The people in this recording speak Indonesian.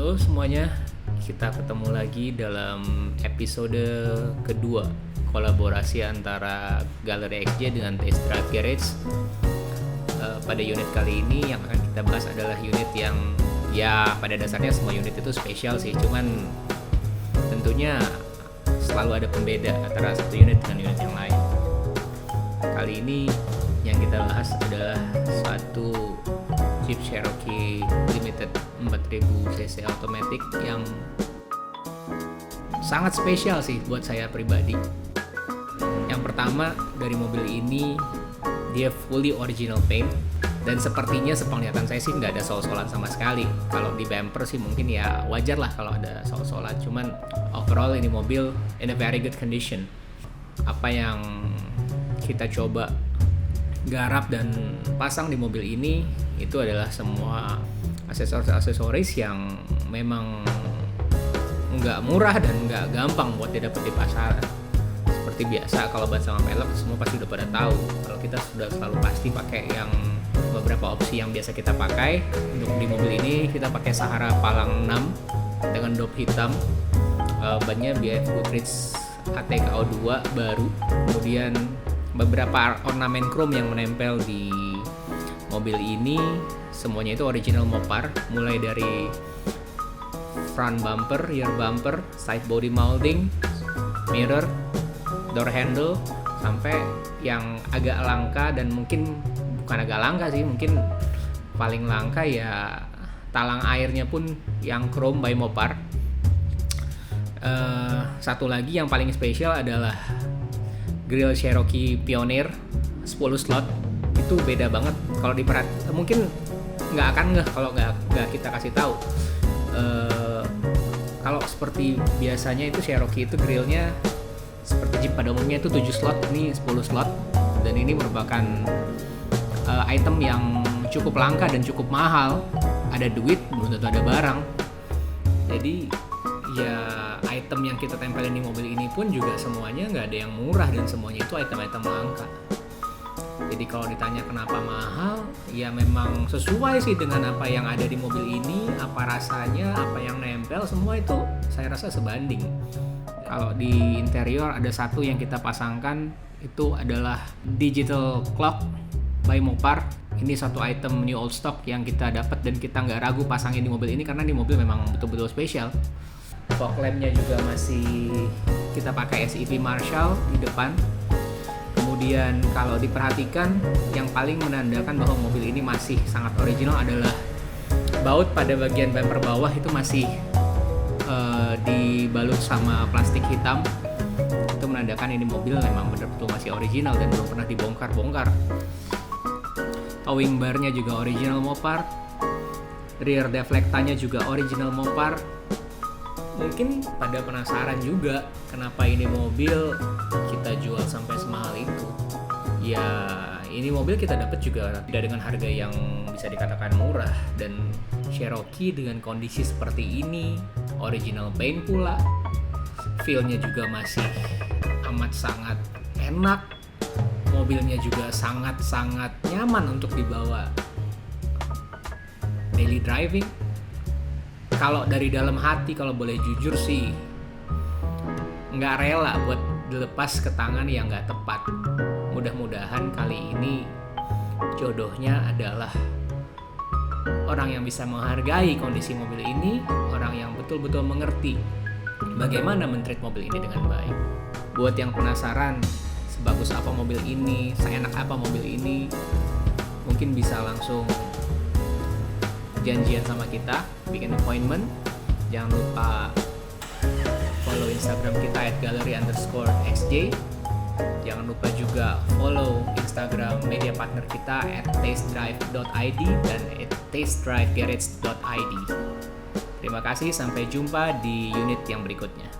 Halo semuanya, kita ketemu lagi dalam episode kedua kolaborasi antara Gallery XJ dengan Test Drive Garage. Pada unit kali ini yang akan kita bahas adalah unit yang ya pada dasarnya semua unit itu spesial sih, cuman tentunya selalu ada pembeda antara satu unit dengan unit yang lain. Kali ini yang kita bahas adalah suatu Jeep Cherokee Limited 4000cc automatic yang sangat spesial sih buat saya pribadi. Yang pertama, dari mobil ini dia fully original paint dan sepertinya sepenglihatan saya sih nggak ada sol-solan sama sekali. Kalau di bumper sih mungkin ya wajar lah kalau ada sol-solan, cuman overall ini mobil in a very good condition. Apa yang kita coba garap dan pasang di mobil ini itu adalah semua aksesoris yang memang nggak murah dan nggak gampang buat didapat di pasaran. Seperti biasa kalau ban sama pelek semua pasti udah pada tahu. Kalau kita sudah selalu pasti pakai yang beberapa opsi yang biasa kita pakai. Untuk di mobil ini kita pakai Sahara Palang 6 dengan dop hitam. Bannya BF Goodrich ATKO2 baru. Kemudian beberapa ornamen chrome yang menempel di mobil ini semuanya itu original Mopar, mulai dari front bumper, rear bumper, side body molding, mirror, door handle, sampai yang agak langka dan mungkin bukan agak langka sih, mungkin paling langka ya talang airnya pun yang chrome by Mopar. Satu lagi yang paling spesial adalah grill Cherokee Pioneer 10 slot. Itu beda banget kalau mungkin nggak akan kalau nggak kita kasih tahu. Kalau seperti biasanya itu Cherokee itu grillnya seperti Jeep pada umumnya itu 7 slot, ini 10 slot, dan ini merupakan item yang cukup langka dan cukup mahal. Ada duit belum tentu ada barang, jadi ya item yang kita tempelin di mobil ini pun juga semuanya nggak ada yang murah dan semuanya itu item-item langka. Jadi kalau ditanya kenapa mahal, ya memang sesuai sih dengan apa yang ada di mobil ini, apa rasanya, apa yang nempel, semua itu saya rasa sebanding. Kalau di interior ada satu yang kita pasangkan itu adalah digital clock by Mopar. Ini satu item new old stock yang kita dapat dan kita nggak ragu pasangin di mobil ini karena di mobil memang betul-betul spesial. Fog lampnya juga masih kita pakai SEV Marshall di depan. Kemudian kalau diperhatikan yang paling menandakan bahwa mobil ini masih sangat original adalah baut pada bagian bumper bawah itu masih dibalut sama plastik hitam. Itu menandakan ini mobil memang benar-betul masih original dan belum pernah dibongkar-bongkar. Towing barnya juga original Mopar. Rear deflectanya juga original Mopar. Mungkin pada penasaran juga kenapa ini mobil kita jual sampai semahal itu. Ya ini mobil kita dapat juga tidak dengan harga yang bisa dikatakan murah, dan Cherokee dengan kondisi seperti ini, original paint pula, feel-nya juga masih amat sangat enak, mobilnya juga sangat-sangat nyaman untuk dibawa daily driving. Kalau dari dalam hati, kalau boleh jujur sih nggak rela buat dilepas ke tangan yang nggak tepat. Mudah-mudahan kali ini jodohnya adalah orang yang bisa menghargai kondisi mobil ini, orang yang betul-betul mengerti bagaimana men-treat mobil ini dengan baik. Buat yang penasaran sebagus apa mobil ini, seenak apa mobil ini, mungkin bisa langsung janjian sama kita, bikin appointment. Jangan lupa follow Instagram kita @gallery_xj. Jangan lupa juga follow Instagram media partner kita @testdrive.id dan @testdrivegarage.id. Terima kasih, sampai jumpa di unit yang berikutnya.